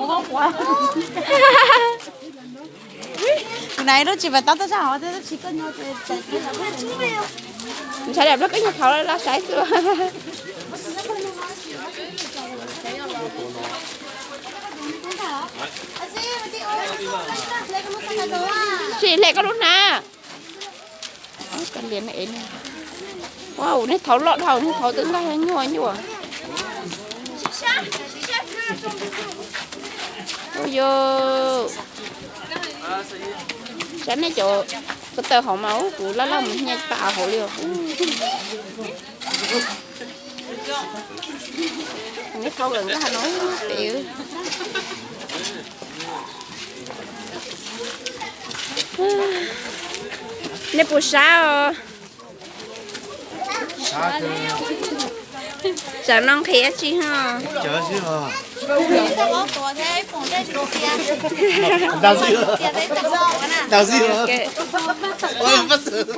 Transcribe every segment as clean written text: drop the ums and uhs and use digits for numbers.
hốc quá. Cái này nó chỉ phải tao tao chào thế nó chỉ có nhau chạy Sẽ đẹp lắm cái nhập khẩu là sải xưa. Chị lại có luôn nè. Cần liền này nè. Wow, nó thấu lọt thấu, nó thấu tương lai hay nhua nhua. Ôi dô. Sáng nay chỗ cái tờ hổ máu của lá lông mình nhanh tạo hổ liều. Cái thấu gần cái Hà Nội tiểu. Nè bù sao? Sao cơ? Sao non khé chi ha? Chờ chứ hả? Đào gì nữa? Đào gì nữa? Ôi mất sự.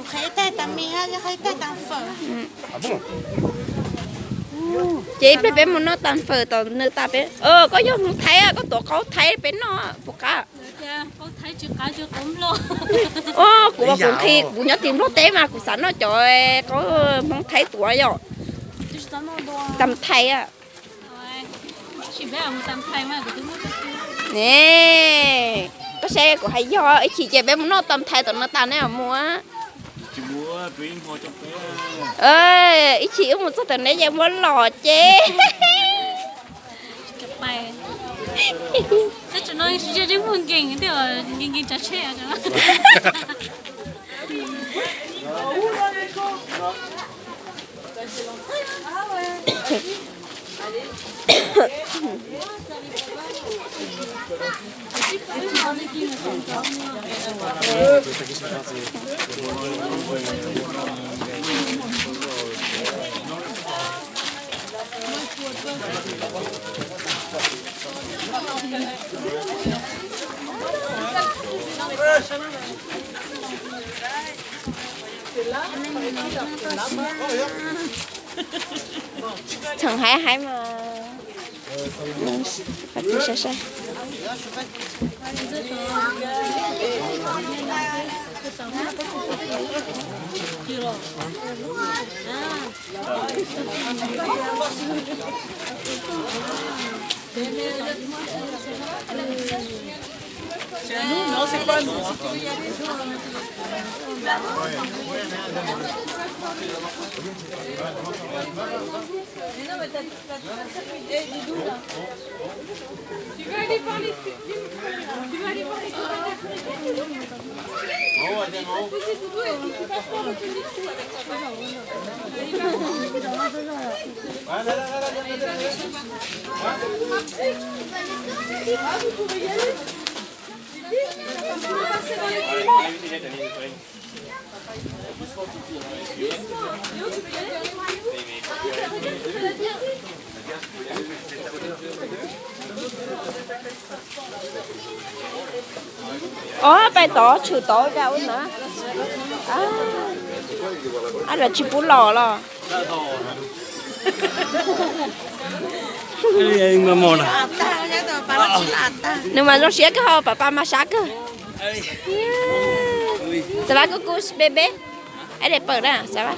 Khai tay tạm mi ha, khai tay tạm phở. Chị bé muốn nó tàn phở tao nơi ta bé. Có giống không thấy à, có tổ có thấy bé nó phục cả. Có thấy chưa cá chưa cấm luôn. Của bà cũng khi của nhớ tìm lót té mà của sẵn nó trời có mong thấy tuổi rồi. Tầm thay à. Chỉ biết là một tầm thay mà của tôi mất. Nè, có xe của hay do ấy chị chị bé muốn nó tầm thay tao nó tàn này mà mua. Chị mua pin hoa cho bé. Ý chị một số tuần đấy em muốn lò chế. Chụp bài. Thế cho nó chơi đến buồn kinh thì là kinh chả chết à Thằng hai mà phải chơi sai. Nó sẽ qua nữa. Bài tỏ trừ tỏ gạo nữa. Là chỉ bún lò lo. Mà mòn à? Nhưng mà nó sẽ cái hồ bà mà sát cơ. Sao bác có cô bébé? Ai để ปิดà? Sao bác?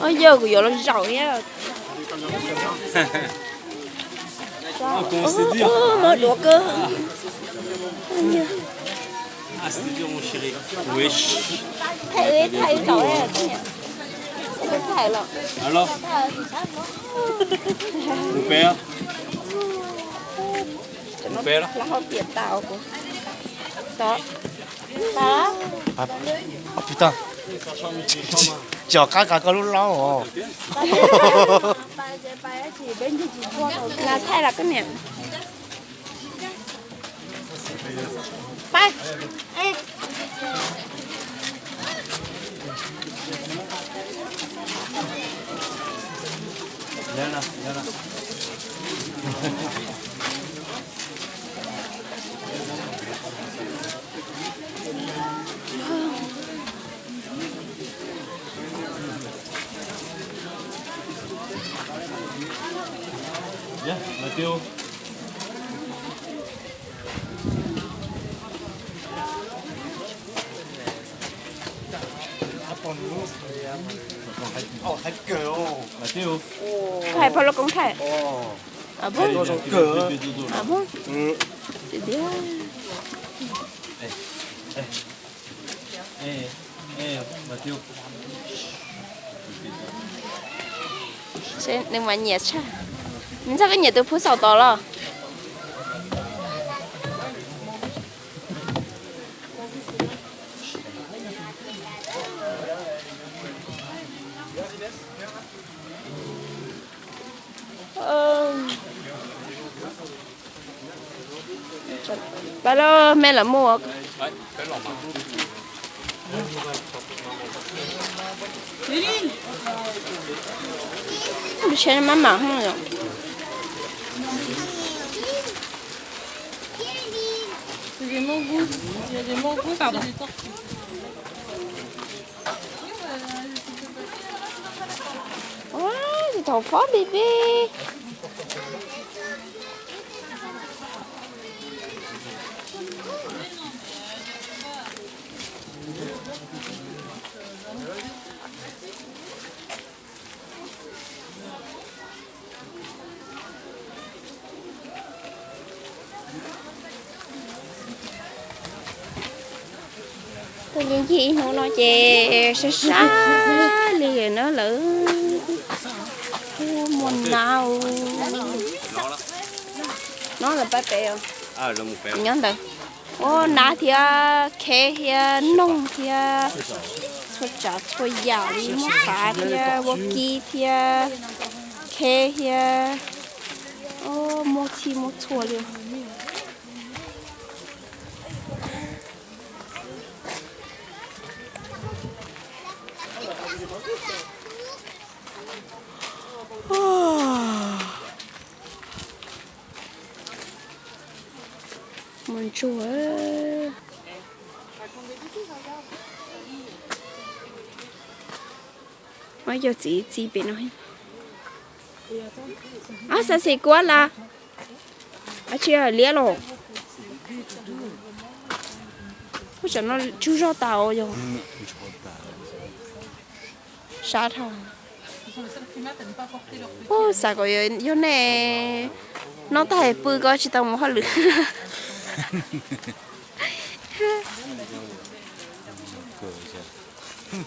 Ôi giờ của nó giỏi á. Mới đùa cơ. Thầy giỏi à. Không thầy lắm. Alo. Một bé. Một bé đó. Là họ tiệt tạo của. Đó. Đó. Putain. Chờ cá lúc lâu rồi. Là thay là cái miệng. Bye. Ê. Lên nào. Matteo. Hết cỡ. Matteo. Thầy phải là con thầy. À bố. Cỡ. À bố. Ừ. Chị biết. Matteo. Sẽ đừng mà nhiệt cha. Mình chắc cái nhiệt từ phút sau đó rồi. Bà đó mẹ là mua. Đi xem má mặn không rồi. Wow, thì thầu phó baby. Tôi nhìn chị nó nói chè xa liền nó lỡ môn nào nó là bắp bèo À, là một béo. nhớ đây ô ná thì khe thì nông thì cho chả cho già đi mua cá thì vô kỳ thì khe thì ô mua chi mua chua liền mình chua bây giờ chỉ bên nói à sao xí quá là à chưa lia rồi bây giờ nó chú cho tàu rồi sao thôi ô sao có yêu này nó thấy bự có chỉ tao một hơi lử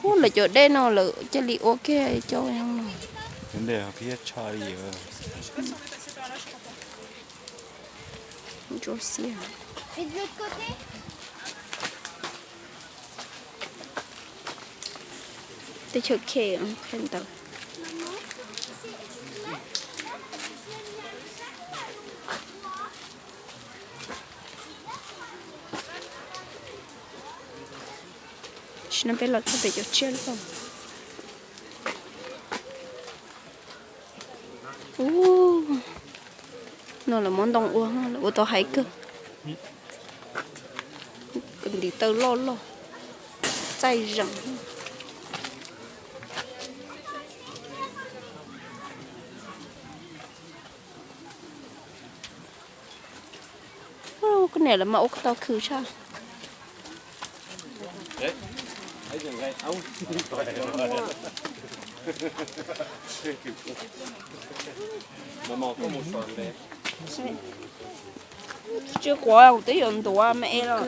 ô là chỗ đây nó lử cho li ok cho em nào Vấn đề là phía cho đi rồi. chỗ xia Et de l'autre côté? để chỗ kề khen tao nó bé lọt nó bị cho chết không nó là món đông uống là ô tô hay cơ cần đi tơ lo lo cay răng cái này là mẫu tao khử sao Thấy rồi ngay ống. Mà mò có một phần đây. chưa quá một tí rồi tụi mẹ rồi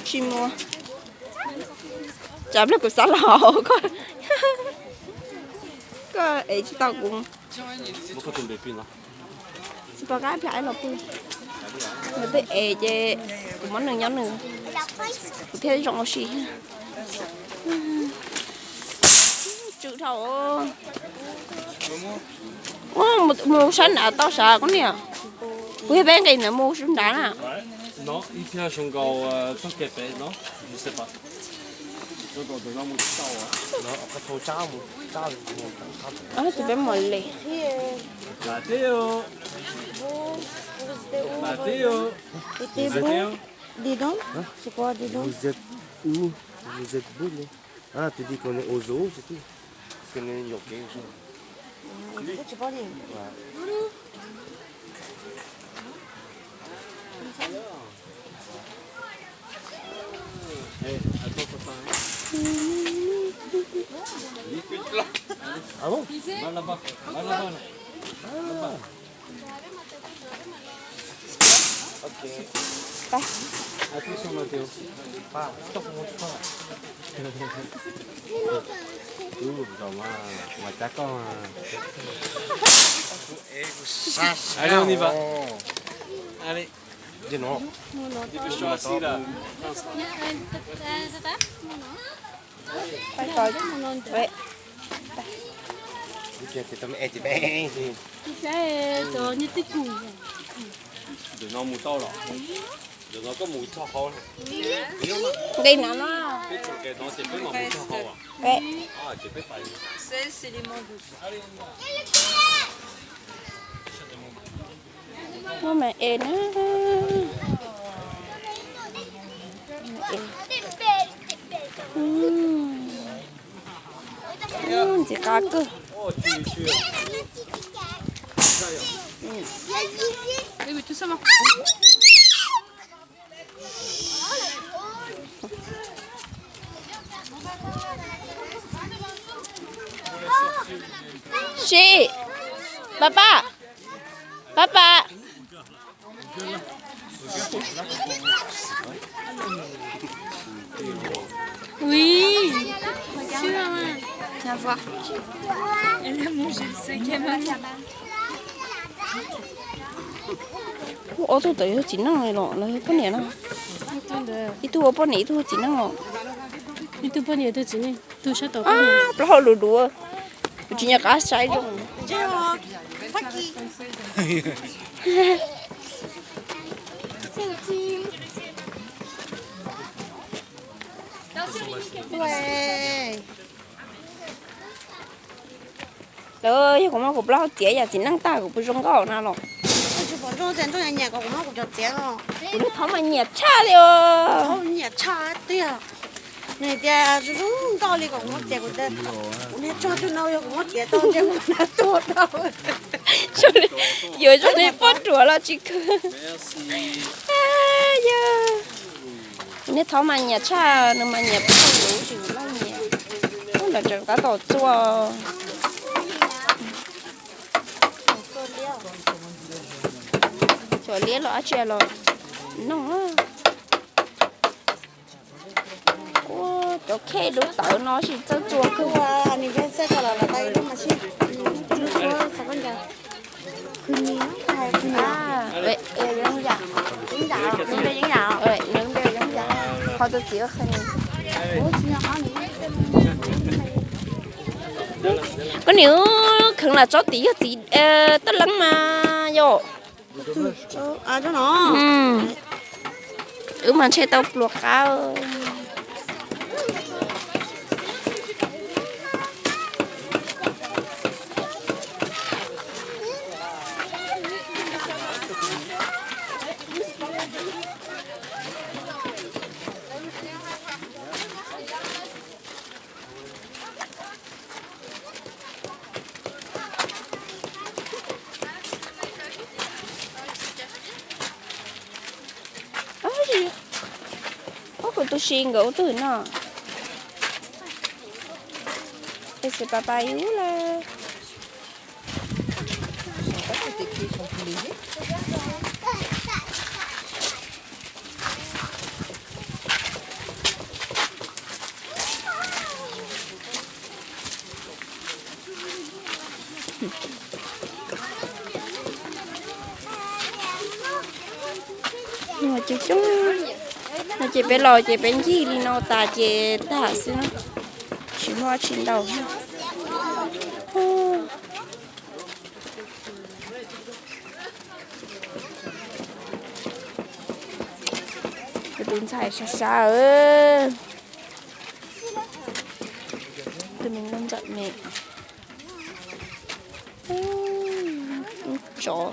chim mua chấm là của xã lò có ấy chỉ tao cũng Một cái chuẩn bị pin đó. chỉ có cái phải là pin mà tới ấy chứ món nữa nhóm nữa theo trong xí chữ thầu mua sẵn ở tao sợ con nè bữa bên cái nữa mua sẵn đá nè Non, il tient son gars tant qu'elle fait, non? Je sais pas. Nó còn từ nó một sau á. Nó có thô cháo một cháo à tụi bé mồi lì Matteo. Matteo. C'était bon. Dis donc. C'est quoi, dis donc? Vous êtes où? Vous êtes beau, là? Ah, tu dis qu'on est aux zoo, c'est tout. Parce qu'on est yoké. Tu peux aller. Ah bon? Va là-bas. Va là-bas. Là. Ok. Attention, Mathéo. Stop, on monte pas. Allez, on y va. Allez. Dis non. Dépêche-toi assis là. Phải coi vậy Ok, c'est comme tu bien. Đừng nó mùi tao rồi. Đừng nó có mùi thọ khô này. đây nó Cái chỗ kia nó chỉ biết mà mùi thọ khô à? vậy À, chỉ biết phải. C'est les mangues. nó mà ê nó chỉ có cơ Ô,去去。Oui, mais tout ça va. chị papa papa Oui. Sûr, hein. Viens voir. Elle a mangé le cinquième œuf. ô tô tới chỉ năng này lọ là con này nó ít tu con này tu chỉ năng lọ Mais tout pas n'y tout ne. Tout ça toi. à bao lù đùa chỉ nhà cá sai rồi Ouais. rồi cũng mà cũng bao tiền ya chỉ năng ta cũng不中高那了 Chứ bọn tôi dành tôi nhà của nó cũng cho tiền rồi. nó thằng mà nhiệt cha rồi Không nhà cha tiền. Này tiền chúng to đi cũng mất tiền của tôi. Này cho tôi nói cũng mất tiền to chứ không là tốt đâu. giờ cho nên bắt chuột là chỉ cứ Merci. à giờ nó thằng mà nhiệt cha nó mà nhiệt không đủ chịu lắm nhiệt không là chẳng có tổ chua cho liếc lo chơi lo nóng á ô cho khe đủ tớ nó chỉ cho chua cơ Wow, anh bên xe là tay nó mà xin. Chú có sao con giờ. Cứ nhớ hay cứ nhớ. à vậy Giống dạ. Giống dạ. Giống đây giống dạ. vậy nướng đều giống vậy họ tôi chỉ có khăn có nếu khăn là cho tí tất lắm mà yo À cho nó. mà chơi tàu luộc cao gì có tôi xin gỗ từ nó cái sự papa yếu là nhưng mà chị chúng nó chị bé lò chị bé gì đi nó ta chị ta xí nó chị hoa chín đầu cái bên xài xa xa ơi tụi mình lên giận mẹ chó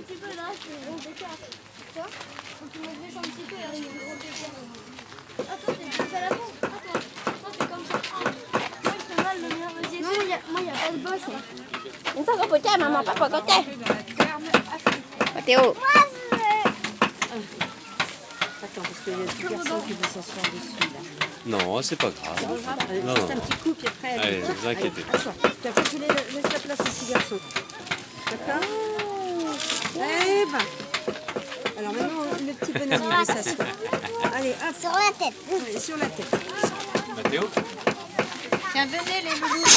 petit peu là, c'est le gros écart. Tu vois? Faut que tu me baisses un petit peu, là, c'est le gros écart. Attends, tu fais la pompe. Attends, toi c'est comme ça. Moi il fait mal le mien, vas-y. Non, moi il n'y a pas de bosse. Không sao có bữa chơi mà bắt có chơi. Bà Tiêu. Attends, parce qu'il y a des personnes qui vont s'asseoir dessus là. Non, c'est pas grave. Non, Juste non. un petit coup, puis après. Allez, ne vous inquiétez pas. Assois. Puis après, tu laisses la place aux petits garçons. D'accord? Eh ben. Alors maintenant, le petit bonhomme, il va s'asseoir. Allez, hop. Sur la tête. Allez, sur la tête. Mathéo? Tiens, venez les loulous.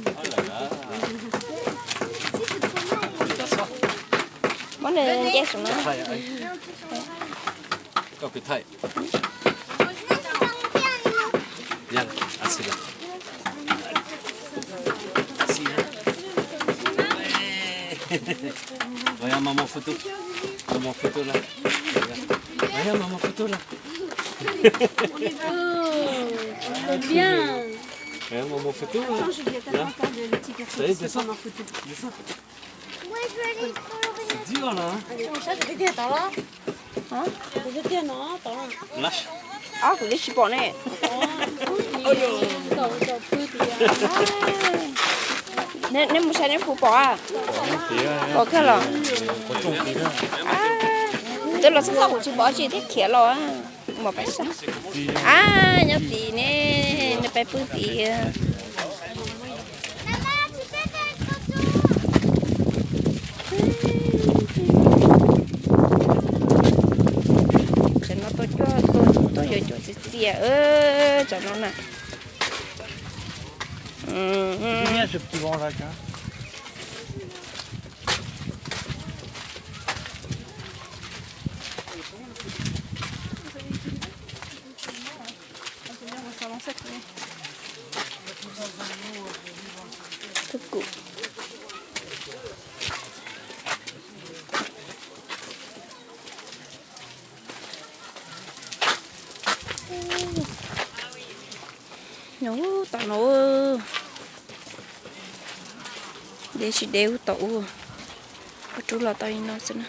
Oh là là. Món này ghé xuống nó. Thai, ai. Có cái thai. Viens, assis là. Assis là. Ouais. Regarde maman photo. Maman photo là. Regarde maman photo là. Bien. Regarde maman photo là. Attends, Juliette, attends, attends, le petit garçon. Allez, qui se descends. prend en photo. Descends. Moi je veux aller sur le C'est dur là. Hein. Allez, ça, je vais dire, attends là. Hả? Je vais dire, non, attends. Lâche. À của cái chip này. Nên một sai phụ bỏ à? Bỏ cái lò. Tức là sao của chip bỏ chỉ thích khía lò á. Mà phải sao? À, nhớ tí nè, nó phải bự tí. Maman, tu peux faire une photo? Cho nó tôi giờ cho chị cho nó nè. Bien ce petit vent là, tiens. Thức cụ. Nhổ tao nó để chỉ đều tụ có chú là tao nó xin